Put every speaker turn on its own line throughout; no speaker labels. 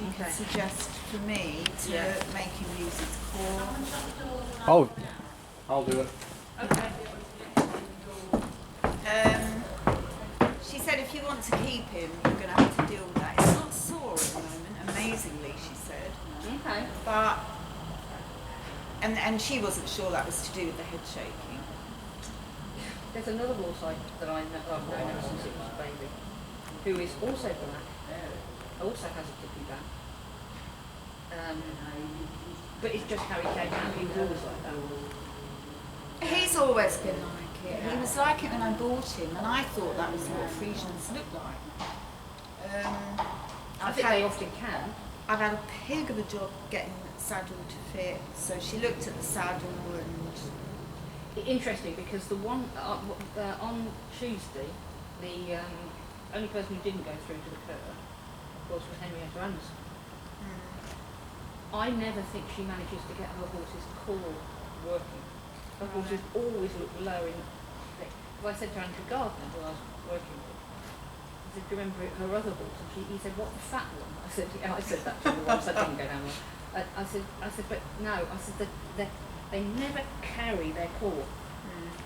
You could suggest for me to make him use his core.
Oh, I'll do it.
Okay.
She said if you want to keep him, you're going to have to deal with that. It's not sore at the moment, amazingly, she said.
Okay.
But, and she wasn't sure that was to do with the head shaking.
There's another horse that I've known ever since it was a baby, who is also black, also has a dippy back. But it's just how he came out. He was always like that.
He's always been like it. He was like it when I bought him, and I thought that was what Frisians look like.
I think they often can.
I've had a pig of a job getting the saddle to fit, so she looked at the saddle and...
Interesting, because the one on Tuesday, the only person who didn't go through to the curb, of course, was Henrietta Anderson. I never think she manages to get her horse's core working. Her horses always look low in the... Well, I said to Andrew Gardner, who I was working with, I said, do you remember her other horse? And he said, what, the fat one? I said, yeah, I said that to her once, I didn't go down well. I said, but no, I said that they never carry their core.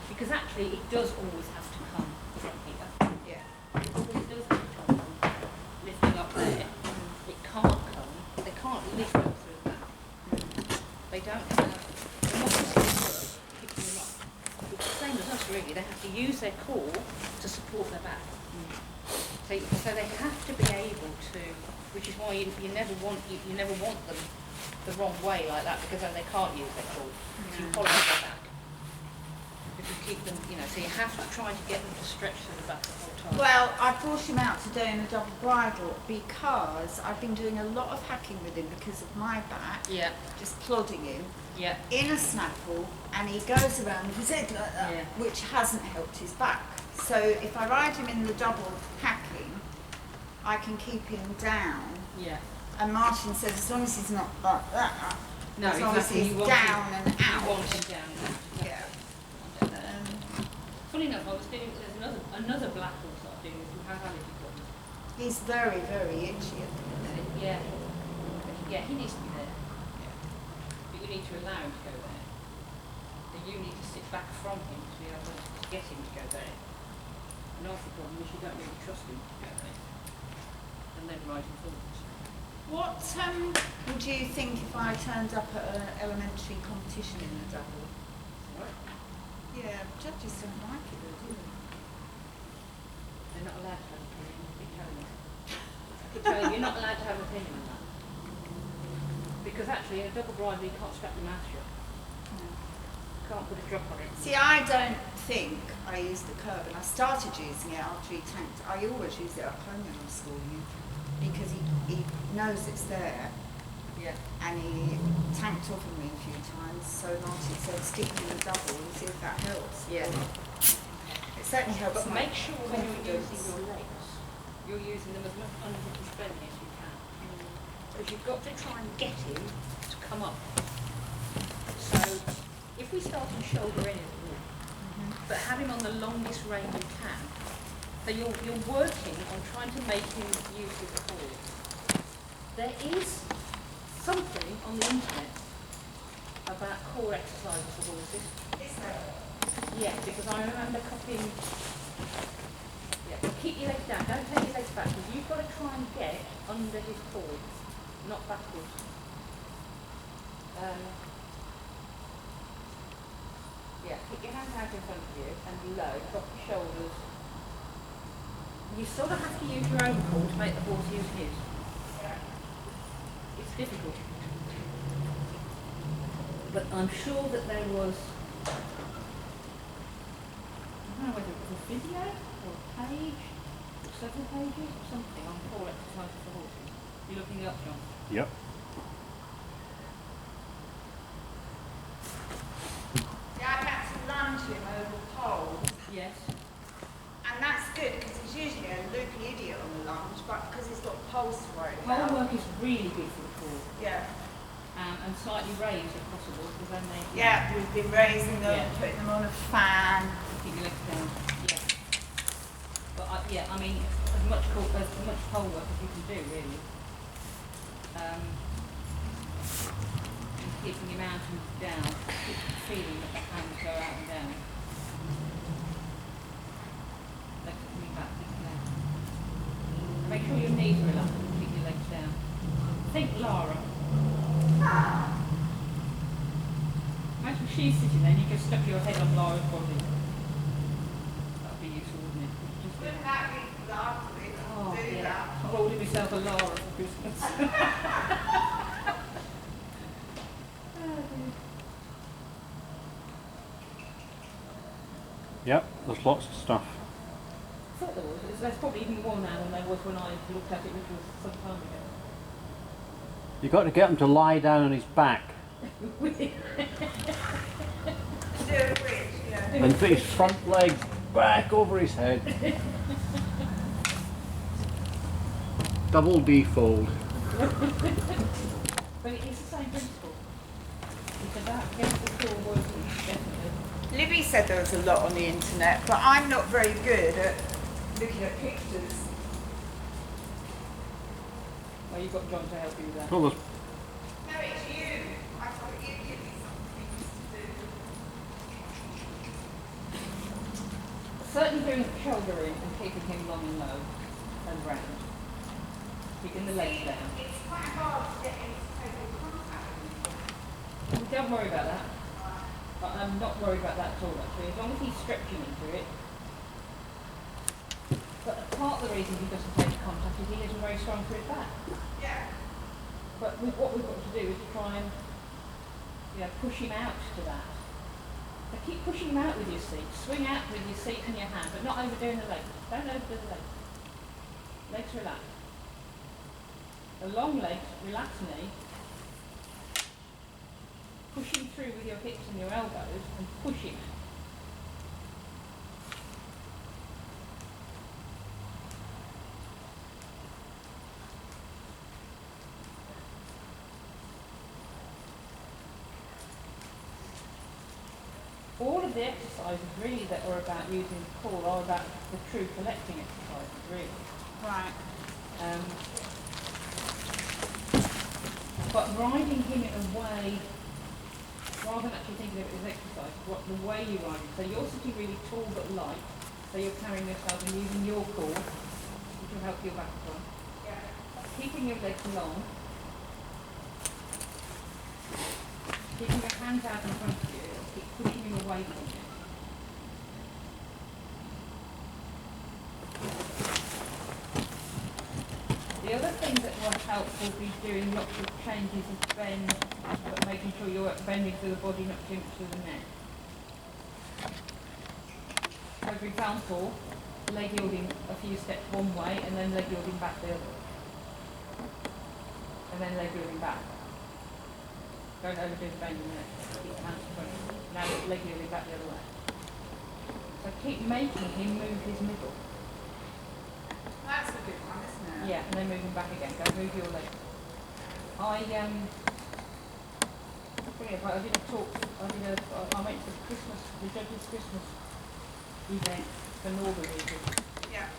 Because actually it does always have to come from here.
Yeah.
It always does have to come from lifting up there. It can't come, they can't lift up through the back. They don't have the muscles picking them up. It's the same as us really, they have to use their core to support their back. So they have to be able to, which is why you never want them the wrong way like that, because then they can't use their core. If you follow their back. If you keep them, so you have to try to get them to stretch to the back the whole time.
Well, I brought him out today in a double bridle because I've been doing a lot of hacking with him because of my back.
Yeah.
Just plodding him.
Yeah.
In a snaffle, and he goes around with his head like that, which hasn't helped his back. So if I ride him in the double hacking, I can keep him down.
Yeah.
And Martin says as long as he's not like that,
No,
as long as he's down and out.
You want him down.
Yeah.
Funny enough, there's another black horse that I'm doing who has allergy problems.
He's very, very itchy at the minute.
Yeah. Yeah, he needs to be there. Yeah. But you need to allow him to go there. And you need to sit back from him to be able to get him to go there. And half the problem is you don't really trust him to go there. And then ride him forwards.
What would you think if I turned up at an elementary competition in the double?
Right?
Yeah, judges don't like it, though, do they?
They're not allowed to have an opinion. I keep telling you, you're not allowed to have an opinion on that. Because actually, in a double bridle, you can't strap your mouth shut. Can't put a drop on it.
See, I don't think I use the curb, and I started using it after he tanked. I always use it at home when I'm schooling because he knows it's there.
Yeah.
And he tanked off of me a few times, so Martin said stick him in the double and see if that helps.
Yeah.
It certainly helps.
But make sure when you're using your legs, you're using them as much under the spending as you can. Because you've got to try and get him to come up. So if we start and shoulder in at all, but have him on the longest rein you can, so you're working on trying to make him use his core. There is something on the internet about core exercises for horses.
Is there?
Yeah, because I remember copying. Yeah, but keep your legs down. Don't take your legs back, because you've got to try and get under his core, not backwards. Yeah, keep your hands out in front of you and low. Drop your shoulders. You sort of have to use your own core to make the horse use his. It's difficult. But I'm sure that there was, I don't know whether it was a video or a page, or several pages or something on core exercises for horses. You're looking it up, John?
Yep.
Yeah, I had to lunge him over the pole.
Yes.
And that's good because he's usually a loopy idiot on the lunge, but because he's got poles to worry
Pole
about.
work is really good for the core.
Yeah.
And slightly raised if possible, because then they...
Yeah, we've been raising them, putting them on a fan.
Keep your legs down. Yeah. But I mean, as much pole work as you can do, really. and keeping your mountains down, keep feeling that the hands go out and down. Legs coming back, keep down. Make sure your knees are relaxed and keep your legs down. Think Lara. Imagine she's sitting there and you just stuck your head on Lara's body. That would be useful, wouldn't it? Just
Wouldn't that be lovely to
oh,
do
yeah.
that?
I'm holding myself a Lara for Christmas.
Yep, there's lots of stuff.
I thought there was. There's probably even more now than there was when I looked at it, which was some time ago.
You've got to get him to lie down on his back
Do a bridge, yeah.
and put his front legs back over his head. Double D fold.
But it is the same principle. It's about getting the core working, definitely.
Libby said there was a lot on the internet, but I'm not very good at looking at pictures.
Well, you've got John to help you with that.
Well, there's
No, it's you. I thought you'd give me something to do.
Certainly doing the shoulder in and keeping him long and low and round. Keeping the legs down.
It's quite hard to get into total contact.
Don't worry about that. But I'm not worried about that at all, actually. As long as he's stretching into it. But part of the reason he doesn't take contact is he isn't very strong for his back.
Yeah.
But what we've got to do is try and push him out to that. So keep pushing him out with your seat. Swing out with your seat and your hand, but not overdoing the legs. Don't overdo the legs. Legs relaxed. The long legs, relax knee. Pushing through with your hips and your elbows and pushing it. All of the exercises really that are about using the core are about the true collecting exercises, really.
Right.
But riding him in a way, rather than actually thinking of it as exercise, the way you ride him. So you're sitting really tall but light, so you're carrying yourself and using your core, which will help your back as well.
Yeah.
Keeping your legs long, keeping your hands out in front of you, keep pushing him away from you. The other thing that will help will be doing lots of changes of bend, but making sure you're bending through the body, not too much through the neck. So for example, leg yielding a few steps one way and then leg yielding back the other. And then leg yielding back. Don't overdo the bend in the neck. Keep the hands in front of you. Now leg yielding back the other way. So keep making him move his middle.
That's a good one, isn't it?
Yeah, and then move him back again. Go move your leg. I did a talk. I went to the judges' Christmas event for Northern region.
Yeah.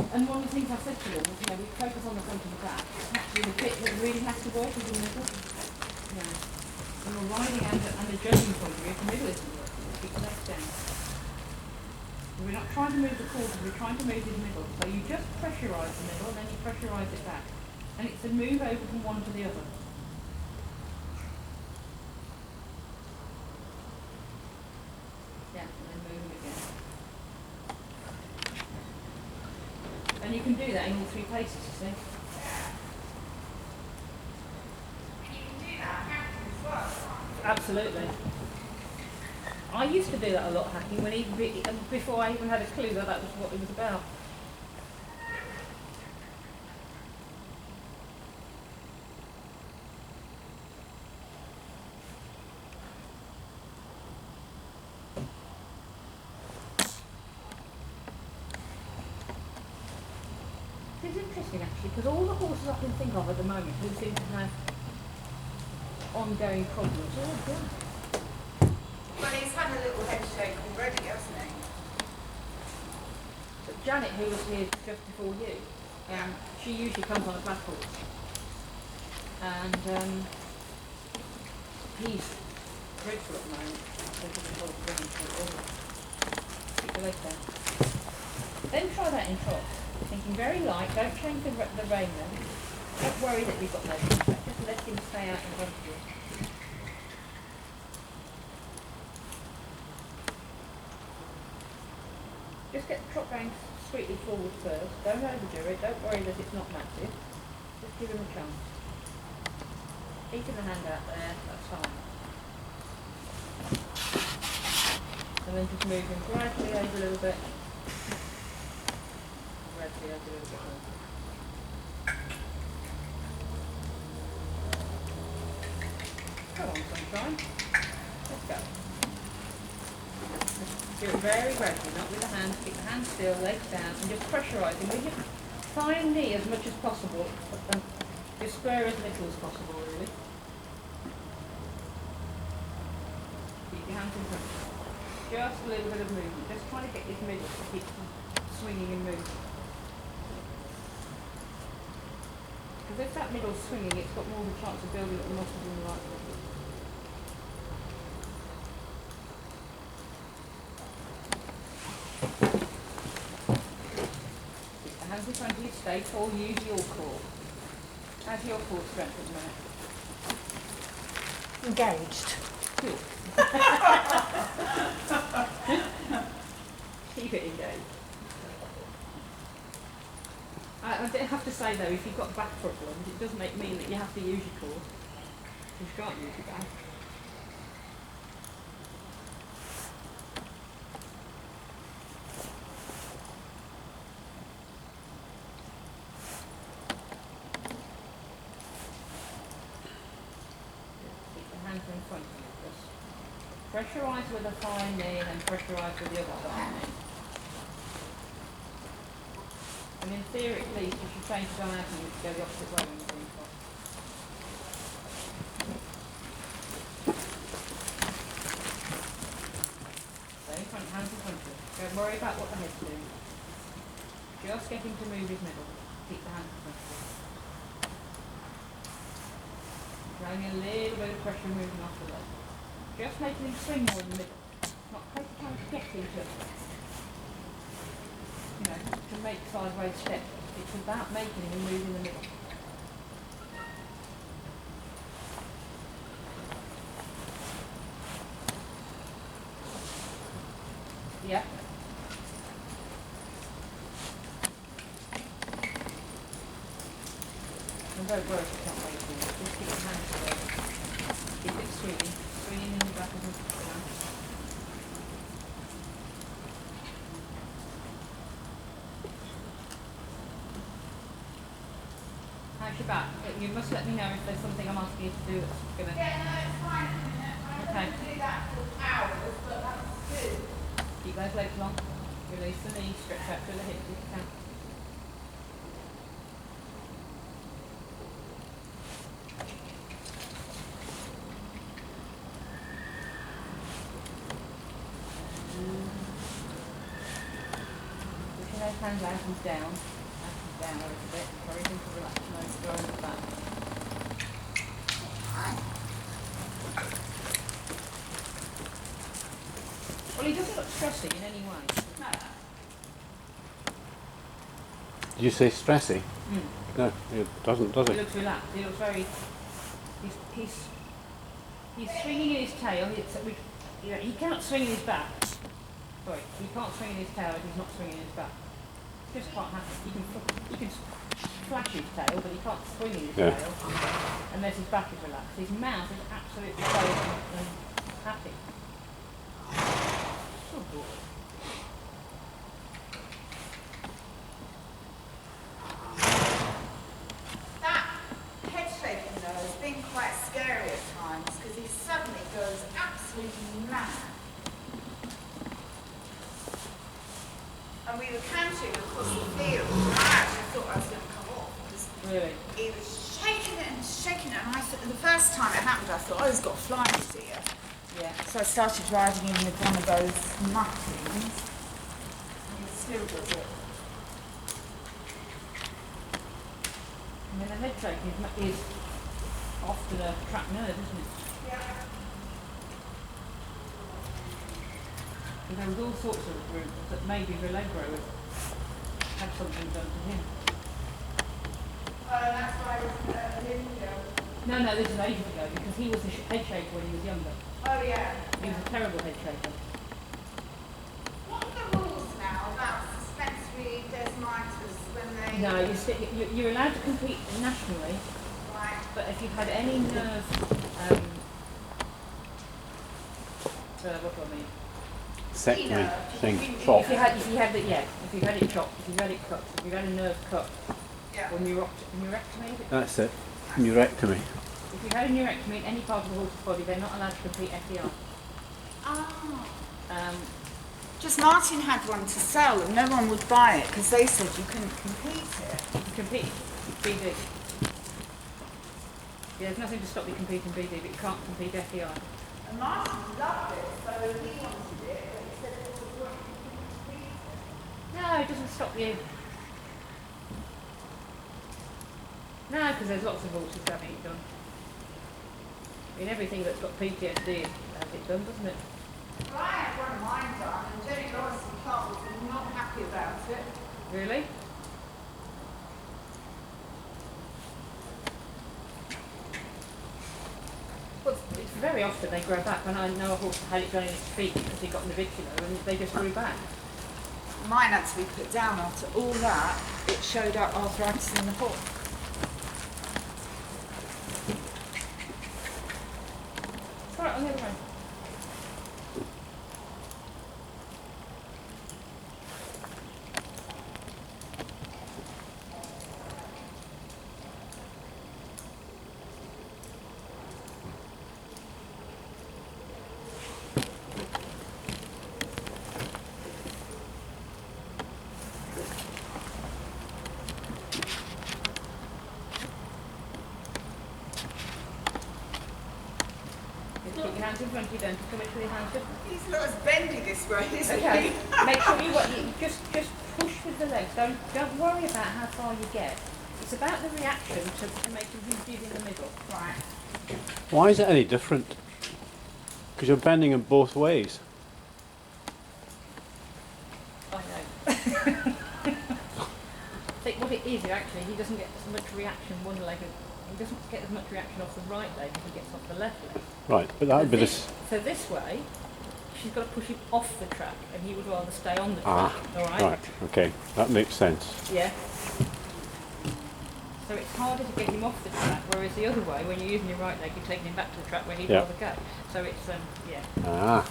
And one of the things I said to them was, we focus on the front and the back. Actually, the bit that really has to work is the middle. From a riding and a judging point of view, the middle isn't working. Keep the legs down. We're not trying to move the quarters, we're trying to move his middle. So you just pressurise the middle and then you pressurise it back. And it's a move over from one to the other. Yeah, and then move him again. And you can do that in all three places, you see.
And you can do that hacking as well.
Absolutely. I used to do that a lot, hacking, before I even had a clue that was what it was about. It's interesting actually, because all the horses I can think of at the moment who seem to have ongoing problems are all good.
Well, he's had a little head shake already, hasn't he?
But Janet, who was here just before you, she usually comes on a black horse. and he's dreadful at the moment. Keep your legs down. Then try that in trot. Thinking very light, don't change the rein then. Don't worry that we've got no contact, just let him stay out in front of you. Just get the trot going sweetly forward first, don't overdo it, don't worry that it's not massive. Just give him a chance. Keeping the hand out there, that's fine. And then just move him gradually over a little bit. Gradually over a little bit more. Come on, sunshine. Let's go. Do it very gradually, not with the hands. Keep the hands still, legs down, and just pressurise him with your thigh and knee as much as possible. And just square as little as possible, really. Keep your hands in front. Just a little bit of movement. Just trying to get his middle to keep swinging and moving. Because if that middle's swinging, it's got more of a chance of building up the muscles in the right way. Keep the hands in front of you, stay tall, use your core. How's your core strength at the minute?
Engaged.
Good. Keep it engaged. I have to say though, if you've got back problems, it does mean that you have to use your core. You can't use your back. Keep the hands in front of you. Just pressurise with the thigh knee and then pressurise with the other thigh knee. And in theory at least, you should change the diagonal to go the opposite way when you're doing top. So in front, hands in front of you. Don't worry about what the head's doing. Just get him to move his middle. Keep the hands in front of you. Allowing a little bit of pressure moving off the leg. Just making him swing more in the middle. Not trying to get into it. You know, to make sideways steps. It's about making him move in the middle. Yeah. And don't worry if you can't make it. Just keep your hands straight. Keep it swinging. Swinging in the back of the hand. How's your back? You must let me know if there's something I'm asking you to do that's going to...
Yeah, no, it's fine. I
Okay.
don't do that for hours, but that's good.
Keep those legs long. Release the knees, stretch out through the hips if you can. Pushing those hands out and down. Down a little bit, encourage him to relax the nose, go over the back. Well, he doesn't look stressy in any way.
No.
Did you say stressy? No, it doesn't, does
He
it?
looks relaxed. He looks very. He's swinging in his tail. He cannot swing in his back. Sorry, he can't swing in his tail if he's not swinging in his back. Just quite happy. He can flash his tail, but he can't swing in his tail unless his back is relaxed. His mouth is absolutely closed and happy. So good.
That head shaking though has been quite scary at times because he suddenly goes absolutely mad. And we were counting across the field and I actually thought I was going to come off because
Really?
he was shaking it and shaking it and I thought, the first time it happened I thought, oh, he's got a fly here.
Yeah.
So I started riding him with one of those nut things and he still does it.
And then the head shake is often a trapped nerve, isn't it?
Yeah.
And there was all sorts of rumours that maybe Villegro had something done to him.
That's why it's Linda.
No, this is ages ago, because he was a head shaker when he was younger.
Oh, yeah.
He was a terrible head shaker.
What are the rules now about suspensory desmitis when they...
No, you're allowed to compete nationally,
Right.
but if you've had any nerve, what do I mean?
Secondary thing.
If
Chop.
you had it chopped, if you've had it cut, if you've had a nerve cut,
Yeah.
or neurectomy, is it?
That's it. Neurectomy.
If you've had a neurectomy in any part of the horse's body, they're not allowed to compete FDR.
Ah. Just Martin had one to sell and no one would buy it because they said you couldn't compete it.
Compete BD. Yeah, there's nothing to stop you competing BD, but you can't compete FDR.
And Martin loved it, so he wanted it, but he said it was what you couldn't compete it.
No, it doesn't stop you. No, because there's lots of horses having it done. I mean, everything that's got PTSD has it done, doesn't it?
Well, I had one of mine done, and Jenny Lawrence and Clark was not happy about it.
Really? Well, it's very often they grow back. When I know a horse had it done in its feet because he got navicular and they just grew back.
Mine had to be put down after all that. It showed up arthritis in the hook.
It's all right, on the other way. Keep your hands in front of you, don't come into your hands.
He's not as bendy this way, is
Okay.
he?
Make sure you just push with the legs. Don't worry about how far you get. It's about the reaction to making him give in the middle.
Right.
Why is it any different? Because you're bending them both ways.
I know. Think what it is actually, he doesn't get as much reaction one leg. He doesn't get as much reaction off the right leg as he gets off the left leg.
Right, but that would be this.
So this way, she's got to push him off the track, and he would rather stay on the track.
Ah,
all right.
right, okay, that makes sense.
Yeah. So it's harder to get him off the track, whereas the other way, when you're using your right leg, you're taking him back to the track where he'd
Yeah.
rather go. So it's yeah.
Ah.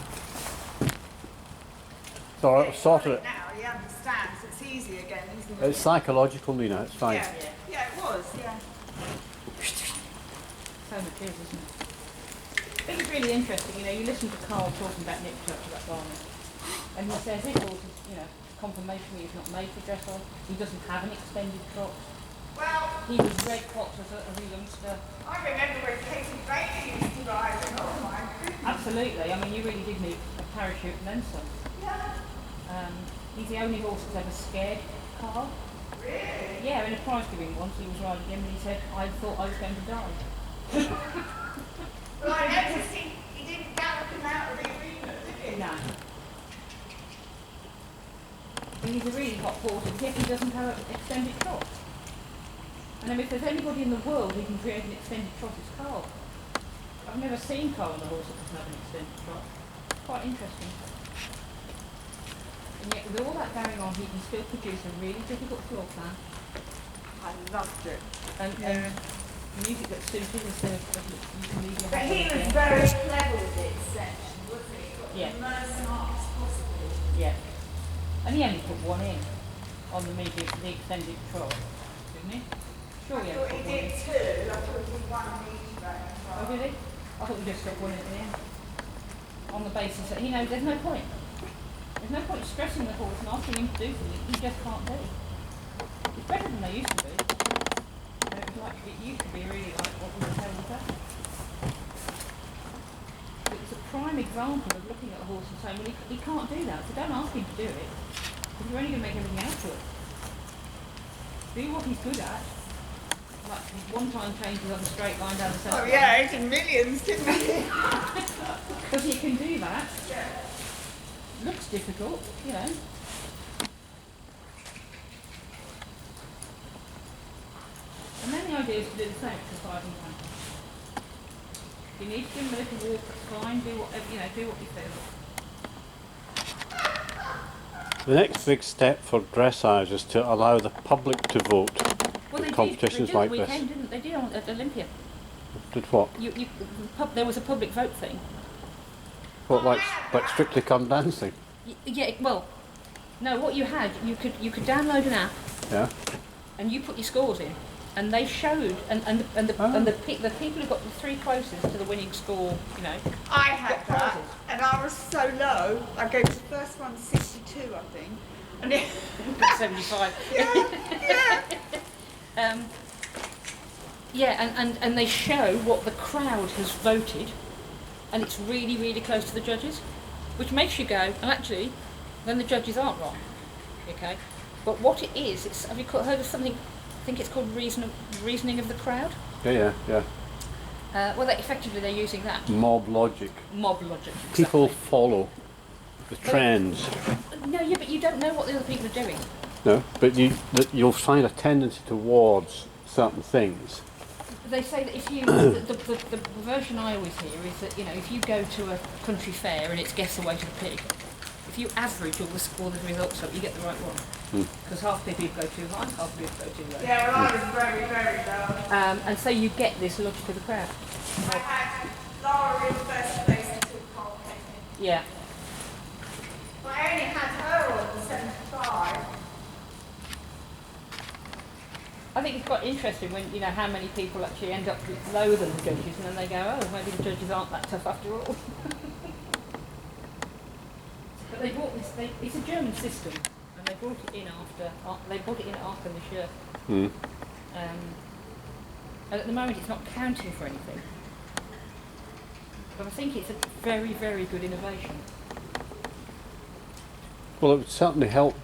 So
Yeah,
sort of,
now he understands. It's easy again, isn't it?
it's psychological, Nina, it's fine.
Yeah. Yeah, it was. Yeah.
So much is, isn't it? I think it's really interesting, you listen to Carl talking about Nick Church, about Barney, and he says his horse is, confirmation he's not made for dressage, he doesn't have an extended trot.
Well,
He was red hot as a youngster.
I remember when Katie Bailey used to ride, and oh my goodness.
Absolutely, I mean, you really did need a parachute and then some.
Yeah.
He's the only horse that's ever scared Carl.
Really?
Yeah, in a prize giving once, he was riding him and he said, I thought I was going to die.
Well, I noticed he didn't gallop him out of the arena, did he?
No. And he's a really hot horse, and yet he doesn't have an extended trot. And I mean, if there's anybody in the world who can create an extended trot, it's Carl. I've never seen Carl on a horse that doesn't have an extended trot. Quite interesting. And yet with all that going on, he can still produce a really difficult floor plan.
I loved it.
And
Yeah.
music that suited instead of you can leave your
But
hands
he
on the
was
ground.
very clever with it section, wasn't he? Got
Yeah.
the most marks possible.
Yeah. And he only put one in on the extended trot, didn't he? Sure, he
I
only
thought
put
he
one in.
did two. I thought he did one in each range.
Oh, did he? I thought we just got one in at the end. On the basis that he knows there's no point. There's no point stressing the horse and asking him to do things he just can't do. It's better than they used to be. It used to be really like, what the hell was that? It's a prime example of looking at a horse and saying, well, he can't do that, so don't ask him to do it, because you're only going to make everything else worse. Do what he's good at, like one time changes on the straight line down the centre.
Oh yeah, it's in millions, didn't it?
Because you can do that.
Yeah.
Looks difficult, you know. And then the idea is to do the same exercise in time. If you need to do a little walk, fine, do whatever, you know, do what you feel.
The next big step for dressage is to allow the public to vote
Well,
in
they
competitions
did
like
the
this.
weekend, didn't they? They did at Olympia.
Did what?
There was a public vote thing.
What, like Strictly Come Dancing?
Yeah, well, no, what you had, you could download an app
Yeah.
and you put your scores in, and they showed, and the people who got the three closest to the winning score, you know.
I had
got
that,
prizes.
and I was so low. I gave the first one 62, I think. And it,
75.
yeah.
And they show what the crowd has voted, and it's really, really close to the judges, which makes you go, and actually, then the judges aren't wrong, okay? But what it is, have you heard of something, I think it's called reasoning of the crowd?
Yeah.
Well, effectively they're using that.
Mob logic.
Mob logic.
People
Exactly.
follow the trends.
No, yeah, but you don't know what the other people are doing.
No, but you'll find a tendency towards certain things.
They say that if you, the version I always hear is that, you know, if you go to a country fair and it's guess the way to the pig, if you average all the results up, you get the right one. Because half the people go too high, half the people go too low.
Yeah, well, I was very, very low.
And so you get this logic of the crowd.
I had Laura in first place until Carl came in.
Yeah.
But I only had her on the 75.
I think it's quite interesting when, you know, how many people actually end up lower than the judges, and then they go, oh, maybe the judges aren't that tough after all. But they brought this, it's a German system, and they brought it in after Aachen this year.
Mm.
And at the moment it's not counting for anything. But I think it's a very, very good innovation.
Well, it would certainly help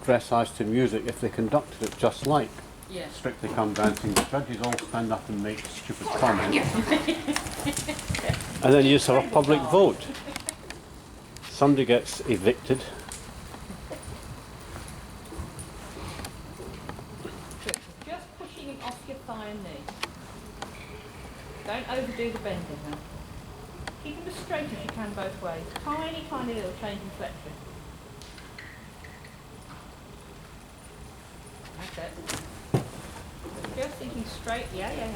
dressage to music if they conducted it just like
Yes.
Strictly Come Dancing. The judges all stand up and make stupid comments. And then you just have a public vote. Somebody gets evicted.
Just pushing it off your thigh and knee. Don't overdo the bending now. Keep them as straight as you can both ways. Tiny, tiny little change in flexion. That's it. Just thinking straight. Yeah. And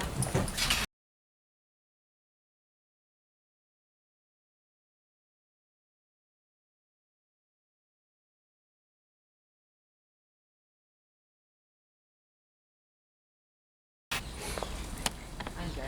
go.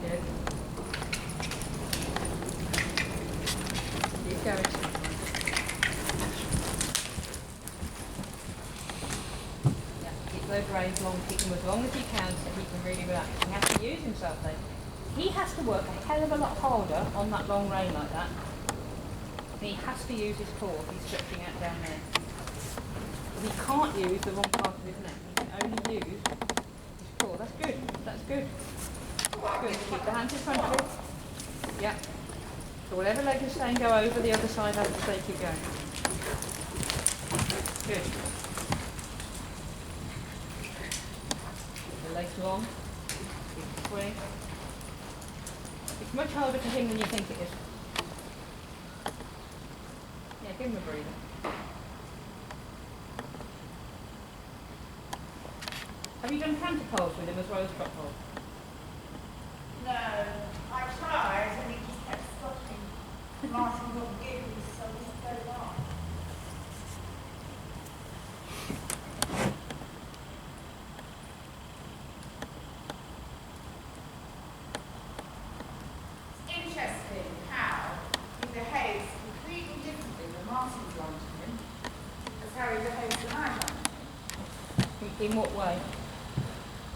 Good. Keep going. Yeah, keep those reins long, keep them as long as you can so he can really relax. He has to use himself then. He has to work a hell of a lot harder on that long rein like that. And he has to use his core if he's stretching out down there. He can't use the wrong part of his neck. He can only use his core. That's good. That's good. Good. Keep the hands in front of you. Yeah. So whatever leg is saying go over, the other side has to say keep going. Good. The legs long. Keep the swing. It's much harder for him than you think it is. Yeah, give him a breather. Have you done canter poles with him as well as trot poles?
No, I tried and he just kept stopping. Martin wouldn't give me, so we just go on. It's interesting how he behaves completely differently
In what way?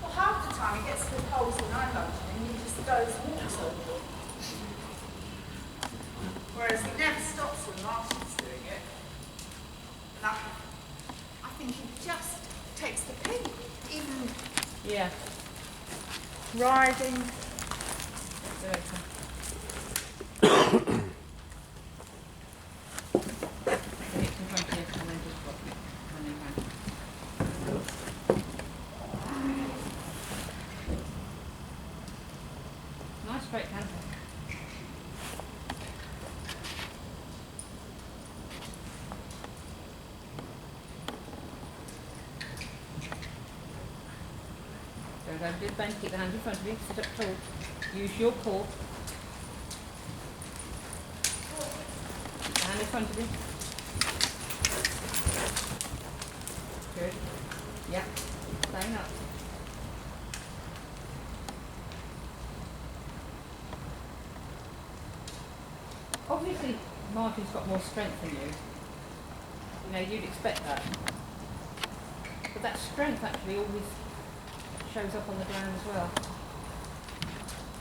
Well, half the time he gets to the poles when I'm lunching and he just goes and walks over them. Whereas he never stops when Martin's doing it. And I think he just takes the pin, even
Yeah.
riding.
Nice straight canter. Don't overdo the bend, keep the hands in front of you, sit up tall. Use your core. Keep the hand in front of you. Good. Yeah. Staying up. Obviously, Martin's got more strength than you. You know, you'd expect that. But that strength actually always shows up on the ground as well.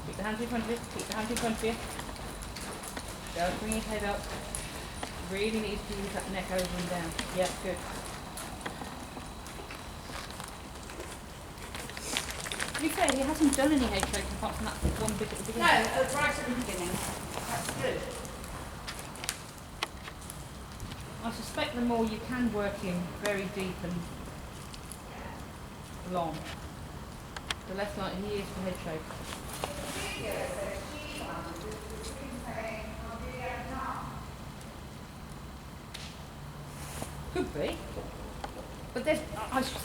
Keep the hands in front of you, keep the hands in front of you. Don't bring your head up. Really needs to use that neck over and down. Yeah, good. To be fair, he hasn't done any head shakes apart from that one bit at the
No,
beginning.
right at the beginning. That's good.
I suspect the more you can work in very deep and long, the less likely he is for head shake. Could be. But there's,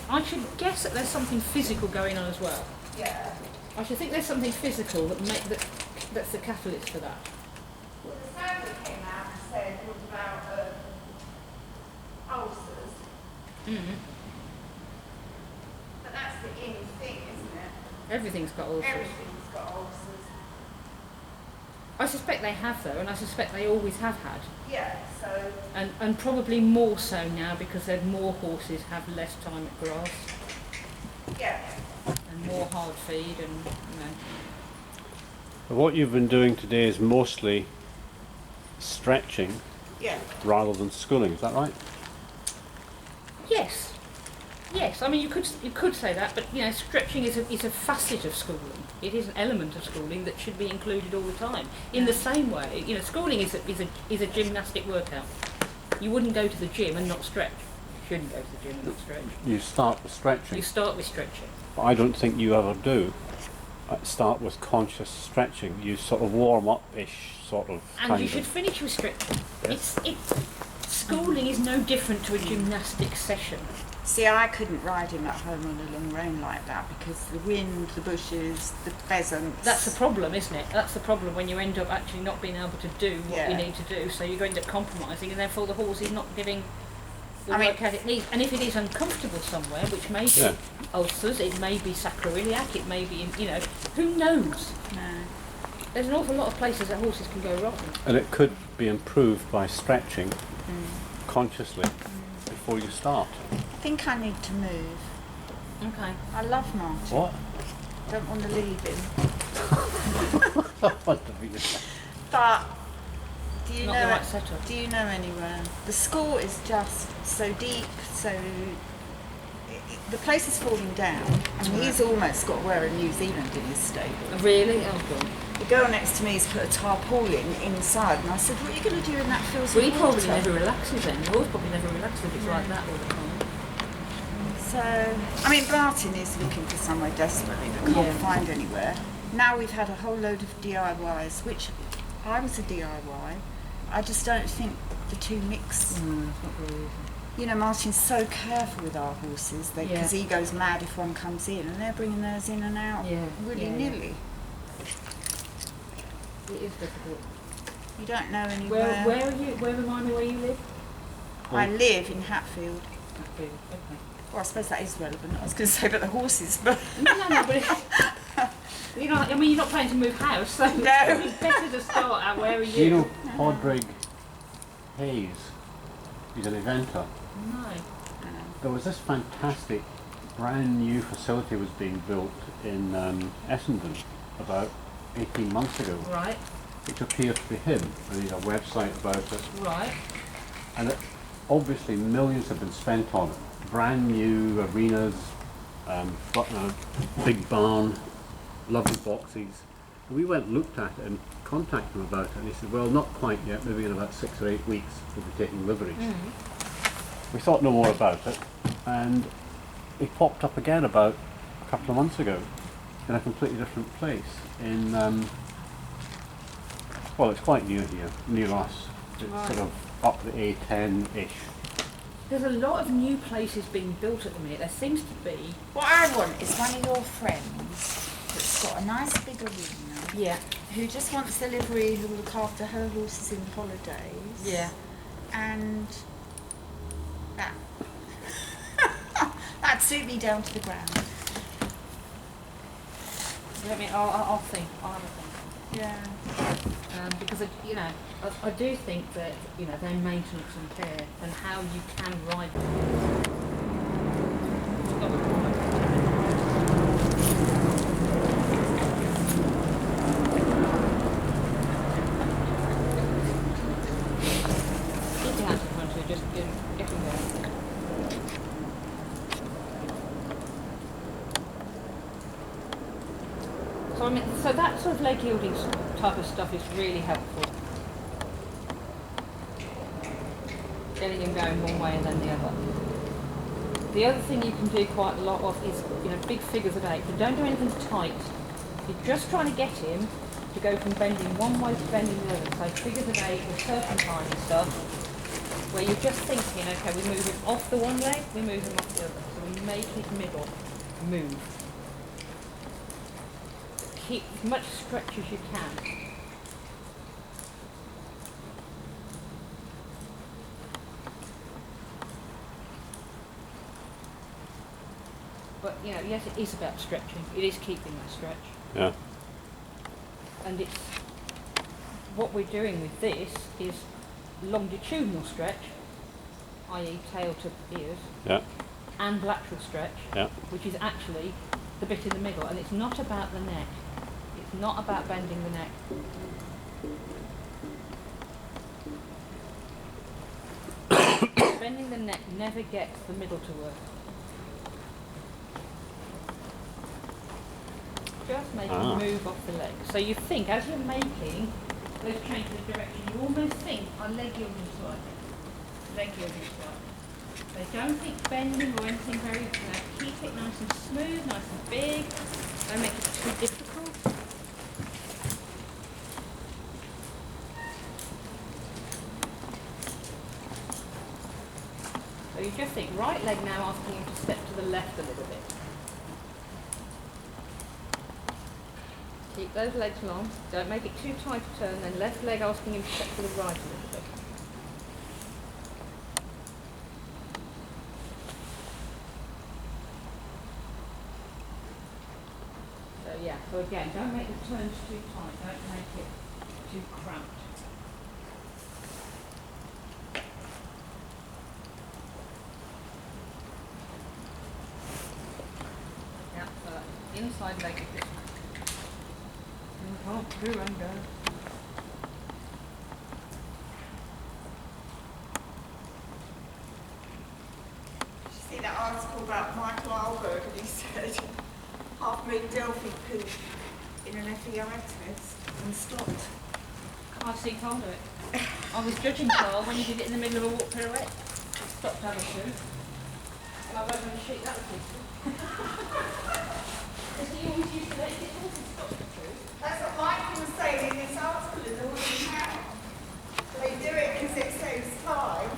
I should guess that there's something physical going on as well.
Yeah.
I should think there's something physical that's the catalyst for that.
Well, the family came out and said what about ulcers.
Mm.
But that's the in thing, isn't it?
Everything's got ulcers.
Everything's got ulcers.
I suspect they have though, and I suspect they always have had.
Yeah, so
And probably more so now because there's more horses have less time at grass
yeah.
and more hard feed and, you know.
What you've been doing today is mostly stretching
Yeah.
rather than schooling, is that right?
Yes. Yes, I mean you could say that, but you know, stretching is a facet of schooling. It is an element of schooling that should be included all the time. In the same way, you know, schooling is a gymnastic workout. You wouldn't go to the gym and not stretch. You shouldn't go to the gym and not stretch.
You start with stretching.
You start with stretching.
But I don't think you ever do. Start with conscious stretching. You sort of warm up-ish sort of.
And you should finish with stretching.
Yes.
Schooling is no different to a gymnastic session.
See, I couldn't ride him at home on a long rein like that because the wind, the bushes, the pheasants.
That's the problem, isn't it? That's the problem when you end up actually not being able to do what
Yeah.
you need to do. So you end up compromising, and therefore the horse is not giving the
I mean-
work that it needs. And if it is uncomfortable somewhere, which may be
Yeah.
ulcers, it may be sacroiliac, it may be, you know, who knows?
No.
There's an awful lot of places that horses can go wrong.
And it could be improved by stretching consciously before you start.
I think I need to move.
Okay.
I love Martin.
What?
Don't want to leave him.
What do you say?
But do you
Not
know?
the right setup.
Do you know anywhere? The school is just so deep, so the place is falling down, and he's almost got to wear a New Zealand in his stable.
Really? Oh god.
The girl next to me has put a tarpaulin inside, and I said, "What are you going to do when that fills
Well,
with
he probably
water?"
never relaxes then. The horse probably never relaxes if it's like that all the time.
So, I mean, Martin is looking for somewhere desperately but can't
Yeah.
find anywhere. Now we've had a whole load of DIYs, which I was a DIY. I just don't think the two mix.
It's not very easy.
You know, Martin's so careful with our horses because
Yeah.
he goes mad if one comes in, and they're bringing theirs in and out
Yeah,
willy-nilly.
It is difficult.
You don't know anywhere.
Where are you? Where remind me where you live?
I live in Hatfield.
Okay.
Well, I suppose that is relevant. I was going to say about the horses, but
No, but you know, I mean, you're not planning to move house, so
No.
it's better to start at where are you?
You know Podrig Hayes? He's an eventer.
No.
There was this fantastic brand new facility was being built in Essendon about 18 months ago,
Right,
which appears to be him, and he's a website about it.
right.
And obviously millions have been spent on it. Brand new arenas, big barn, lovely boxes. And we went and looked at it and contacted him about it, and he said, well, not quite yet, maybe in about 6 or 8 weeks we'll be taking deliveries. We thought no more about it, and it popped up again about a couple of months ago in a completely different place in, well, it's quite near here, near us. It's
Right.
sort of up the A10-ish.
There's a lot of new places being built at the minute. There seems to be.
What I want is one of your friends that's got a nice big arena,
Yeah.
who just wants delivery, who will look after her horses in the holidays.
Yeah.
And that. That'd suit me down to the ground.
Let me. I'll think. I'll have a think.
Yeah.
Because I do think that their maintenance and care and how you can ride them. Keep your hands in front of you, just get them there. So so that sort of leg yielding type of stuff is really helpful. Getting him going one way and then the other. The other thing you can do quite a lot of is, big figures of 8, but don't do anything tight. You're just trying to get him to go from bending one way to bending the other. So figures of 8 with serpentine and stuff, where you're just thinking, okay, we move him off the one leg, we move him off the other. So we make his middle move. Keep as much stretch as you can. But yes, it is about stretching. It is keeping that stretch.
Yeah.
And it's what we're doing with this is longitudinal stretch, i.e. tail to ears,
Yeah.
and lateral stretch,
Yeah.
which is actually the bit in the middle. And it's not about the neck. It's not about bending the neck. Bending the neck never gets the middle to work. Just make him move off the leg. So you think, as you're making those changes of direction, you almost think, leg yielding slightly. Leg yielding slightly. So don't think bending or anything very, keep it nice and smooth, nice and big. Don't make it too difficult. So you just think, right leg now asking him to step to the left a little bit. Keep those legs long, don't make it too tight a turn, then left leg asking him to step to the right a little bit. So again, don't make the turns too tight, don't make it too cramped. Yeah, so that's inside leg is this one. Can't through and go.
Did you see that article about Michael Alberg, and he said half-breed Delphi poop in an FEI test and stopped?
I've seen Carl do it. I was judging Carl when he did it in the middle of a walk pirouette. He stopped to have a poo. And I wrote on the sheet, that was it. Because he always used to let his horses stop to poo.
That's what Michael was saying in this article in the Women's Health. They do it because it saves time.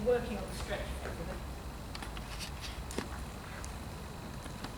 working on the stretch